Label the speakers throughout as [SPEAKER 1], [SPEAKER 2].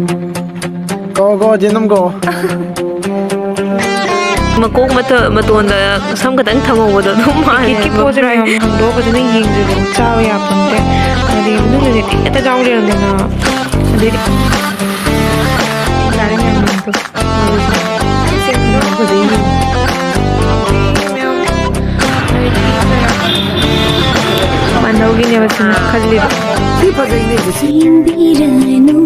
[SPEAKER 1] Go, Jenam go.
[SPEAKER 2] Makok matonda sam kadang thamawado dum male
[SPEAKER 3] ki pose ram hando badana yingre chaw ya punte adi nu ne eta jawle randana adi dare ne nanto mandogi ne wasina khalli
[SPEAKER 1] Si fazai ne si.
[SPEAKER 4] Biranu,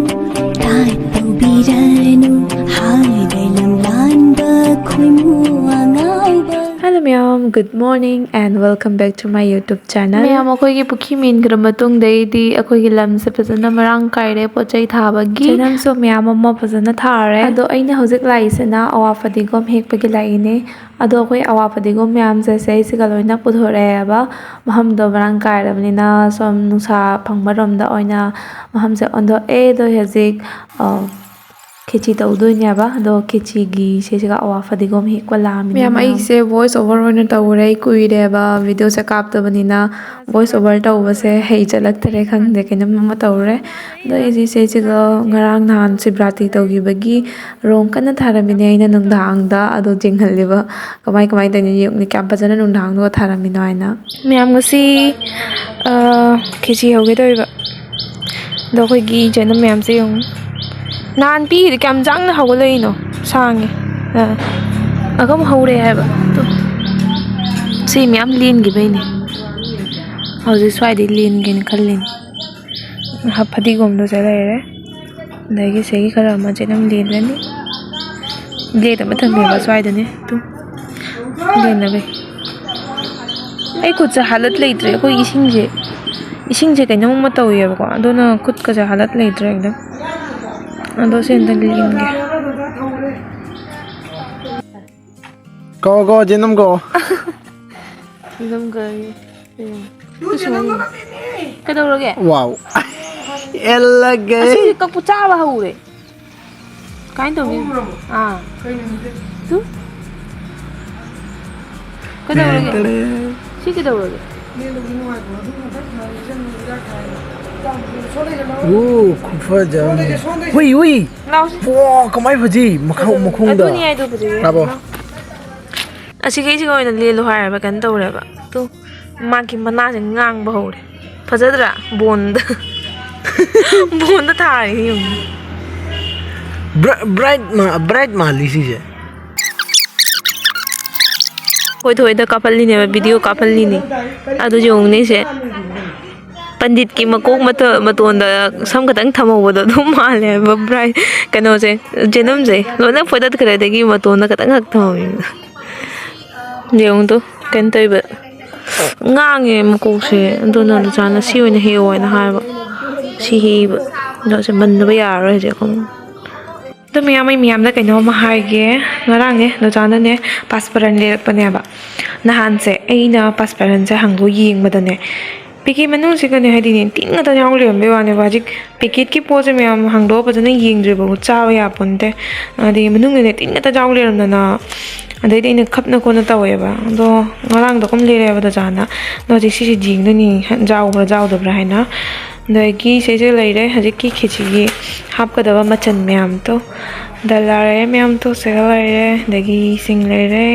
[SPEAKER 4] tato biranu, hai dalam landa kuimu angauba.
[SPEAKER 2] Hello ma'am, good morning and welcome back to my YouTube channel. Ma'am, akoigi pukhi min gram matung dai di akoigi lam se phajana marang kaire pochai thabagi janam so ma'am amma phajana thare ado aina hojik lai sena awa fadigom hek pagi lai ne ado koi awa fadigom ma'am se sei se galoina puthore aba maham do marang kaire banina som nusa phangmarom da oina maham se ondo e do hojik khichi tawdoine ba do khichi gi sesiga awa fadigom hi kwala mi ma'am ai se voice over oina tawre kuire ba video se kap to banina voice over taw se hei jalak tere khang de kenam ma tawre do isi sesiga ngarang nan sibrati tawgi bagi rong kana tharamine aina nungdang da ado jinghaliba kamai tani yuk ni kam pajana nungdang do tharamino aina ma'am ngasi khichi hoge toiba do khoi gi jena ma'am se yung nan pi di kam jang na hawalai no sang agam hawre hai ba to si ma'am lin gi bai ni hawji swai di lin gi ni khalin ha phadi gom do jala re dagi se gi khara ma jenam lin la ni le da matham me ba swai da ni to lin na bai ai ku cha halat leitre ko ising je kainam ma taw ye ba ko adona khut ka ja halat leitre ekdam ado sen da linge
[SPEAKER 1] Go, Jenam go.
[SPEAKER 2] Nam gai cái đâu rồi kìa
[SPEAKER 1] Wow. Ella gay.
[SPEAKER 2] asi ka pucha ba hure kain to mi tu cái đâu rồi kìa si cái đâu rồi kìa
[SPEAKER 1] Kufa jam. Ui.
[SPEAKER 2] lao
[SPEAKER 1] Wow, kamai phaji. Makhung da.
[SPEAKER 2] tu ni ai tu pucha
[SPEAKER 1] Bravo.
[SPEAKER 2] asi cái gì gọi là lê lo hai ba kan to re ba tu ma ki mana se ngang ba hure phajadra bond thai yung
[SPEAKER 1] Bright ma lisi je.
[SPEAKER 2] koi thoi da kapalli ne video kapalli ni adu jong ne se pandit ki makok maton da sam kadang thamawado dum male ba brai kano se jenam je lona fodat kare da gi maton da kadang hak thami jong to kan toi ba ngange makok se ando na da chana si oina he oina ha ba si he ba do se man ba ya ro je khom to miyam da kaino ma hai ge ngarang ne do chana ne pasparan le pa ne ba nahan se aina pasparan se hangdo ying ba da ne piki manu se ka ne hadi ne tin na ta yang le me wa ne ba jik pikit ki pose miyam hangdo pa jana ying dre ba chaw ya ponte adi manu ne tin na ta jaw le ram na adai de ne khap na ko na ta we ba do ngarang do kom le re ba da jana do ji si jing do ni jaw da bra hai na dai ki se lai re haji ki khichi gi hap ka da ba machan miyam to dalare miyam to se lai re dagi sing lai re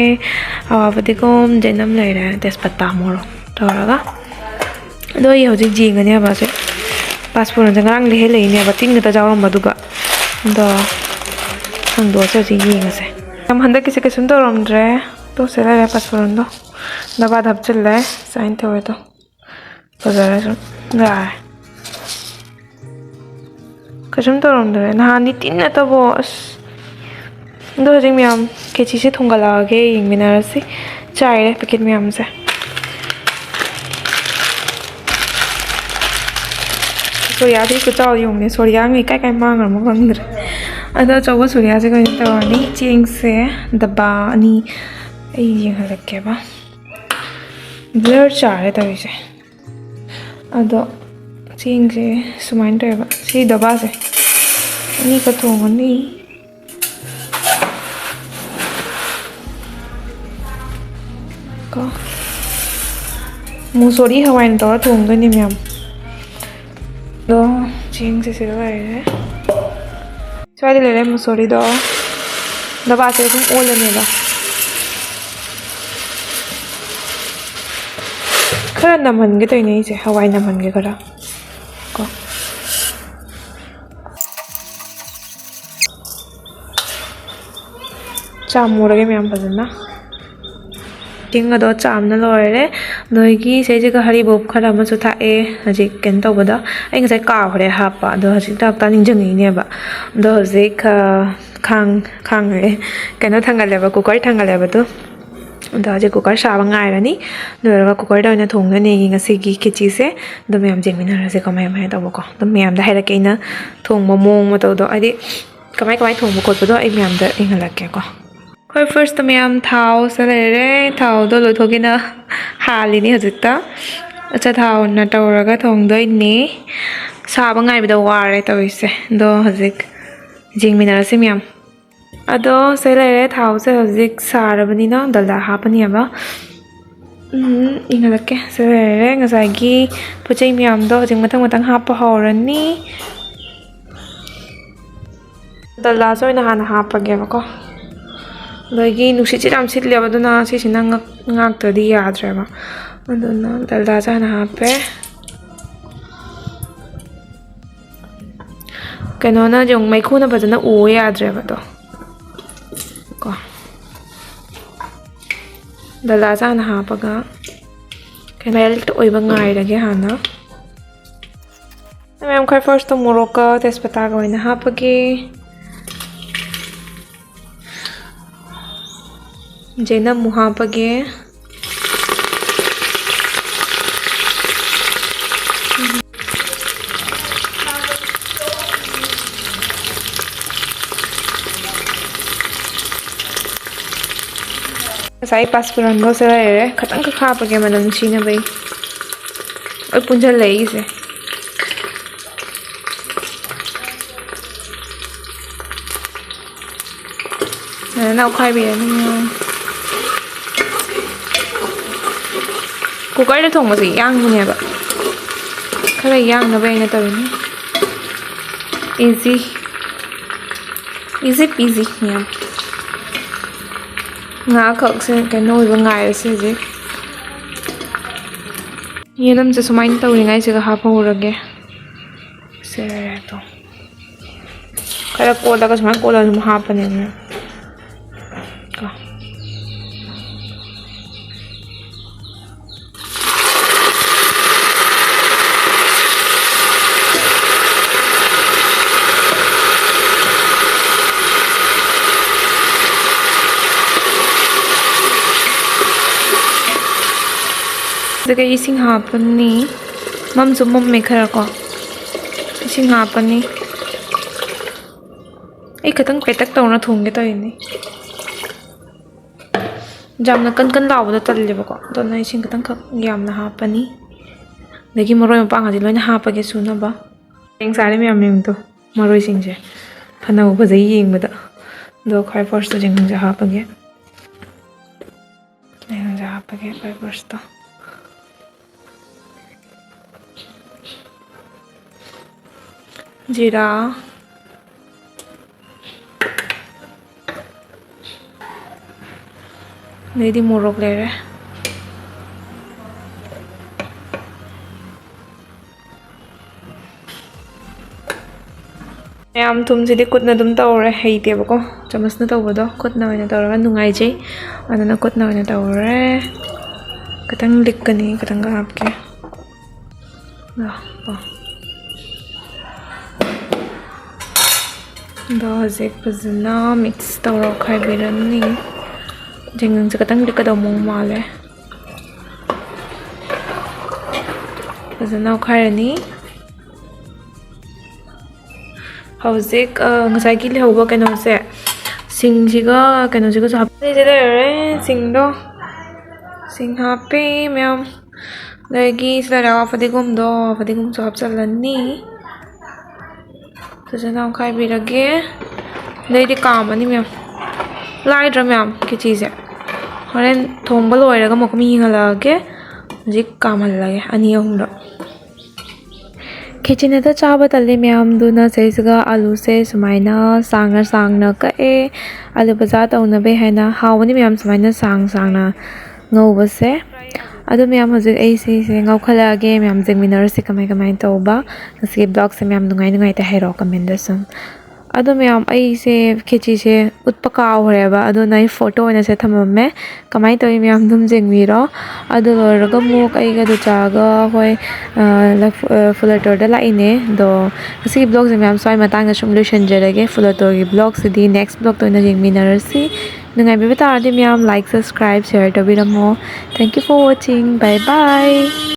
[SPEAKER 2] awa pati kom jenam lai re tespata moro to raga do yi hoji jing ne ba se passport na ngang le le ne ba ting ta jaw ram ba du ga do hang do se ji yi se am handa ki se ke sun do ram dre to se la passport do da ba dhap chal le sign to to bazar so ga kasum to ram dre na ni tin na to boss do jing miam kechi se thongala ge ying minar se chai re packet miam se Surya thì cứ cho dùng để Surya người cái mang ở một con người, anh ta cho có Surya sẽ có những tàu đi chiên xe đập ba ni, ấy gì hay là cái ba, blur chả tàu gì, anh ta chiên xe sumain tàu ba, xe đập ba xe, ni cái thùng ni, có, musori Hawaiian tàu thùng cái ni miam. Đó, chiên sẽ lại đấy.
[SPEAKER 3] ꯁ꯭ꯋꯥꯏꯗ ꯂꯩꯔꯦ ꯃꯨꯁꯣꯔꯤꯗꯣ ꯗꯕꯥꯁꯦ ꯑꯗꯨꯝ ꯑꯣꯜꯂꯅꯦꯕ खरा नमहनगे तो नहीं से हवाई नमहनगे खरा को चामूरगे मैम फजना टिंगदो चामना लोरे नोइगी सेजेगा हरिबोप खरा मसु थाए हजि केन तौबदा ai ngasai कावरे हापा दो हजि ताक्ता निंजंगिनेबा दो हजि खांग रे केनो थांगालेबा कुकर थांगालेबा तो दाजे कुकर साबा ngairani लोरगा कुकर दा ओइना थोंगने ngasi gi khichi se do ma'am जेंगमिना रसे कमाय माय तबको तो मैम दा हाइरा केना थोंगबो मोंग मतो दो आदि कमाय कमाय थोंगबो कोतबो आई मैम दा इंगलके को खै फर्स्ट मैम थाव सलेरे थाव दो लोथोगिना हालिनी हजिता अच्छा थाव न तौरगा थोंगदोइनी साबा ngaइबदा वारे तविसे दो हजिक जेंगमिना रसे मैम अदो सेलेरे थाव से हजिक सारबनिना दला हापनियाबा इंगलके सेलेरे ngसाइगी पुचै मैम दो हजिक मथंग मथंग हापा हौरनी दला सोइना हाना हापगेबको लोइगी नुसिचि राम सिटलेबदुना सिसिना ngakतदि याद्रेबा अदुना दला जाना हापे कनोना जोंग मैखुना बजना उ याद्रेबा तो दला जाना हापगा मेल्ट ओइबा ngairage hana मैम खै फर्स्ट तो मोरोका तेजपत्ता का ओइना हापगे जेना मु हापगे साई पासपुरन गो से रे खतंग खापगे मनन सीना भाई और पुंजल लई से ना खाइ बे कुकर दे थोंग मसे यांग नेबा खरा यांग न बेना तबनी easy PG yam nga khak se keno iba ngai se je yelam se sumain tawringai se ha phorage se to kara kola ka sumai kola sum ha pane ne ka जगह इसिंग हापनी मम सुमम में खरा को इसिंग हापनी ए खतंग पेटक तौना थोंगे तो इनी जामना कन कन लावदा तल्लेबको तो ना इसिंग खतंग खक यामना हापनी लेकिन मरोय मपांग आदि लोइना हापगे सुनबा एंग सारे में आमेम तो मरोय सिंगजे फना बजै येंगबदा दो खै फर्स्ट तो जेंग जा हापगे खै फर्स्ट तो जीरा नेदी मोरक ले रहे मैम तुम सिदी कुटना दुम तौरे हेइतेबको चमसना तौबदो कुटना ओइना तौरगा नुंगाइजे अदना कुटना ओइना तौरे कतंग लिक्कनी कतंग हापके दो हजिक फजना मिक्स तौर खाइबिरनी जेंगंग से कतंग लिकदो मोंग माले फजना खाइरनी हजिक ngसाइगी लेहौबा केनो से सिंगजिगा केनो जिगा सब जे रे सिंगदो सिंग हापे मैम लेगी सरा फदिगुम सो हपचलनी फजना खाइबिरगे लेदी कामनी मैम लाइड्रा मैम की चीज़ होरेन थोंबा लोइरगा मकमी हिंगलागे हजिक कामहल्लागे अनी अहुमदो Khechina chaba tali myam duna seisga alu se sumaina sang na ka e alu baza ta una be haina hawani myam sumaina sang na ngau base adu myam hojik ei se ngau khala ge myam jengminar se kamai tawba ngasi blog se myam nungai ta hero recommendation adu myam ai se khichi se utpaka horeba adu nai photo na se thamamme kamai toy myam dum jengmi ro adu lorga muk ai ga du chaga hoi fulator da laine do ngasi blog se myam sai matang na sum lution jerege fulator gi blog se di next blog to na jengmi narasi nungai be ta adi myam like subscribe share to bi ramo thank you for watching bye bye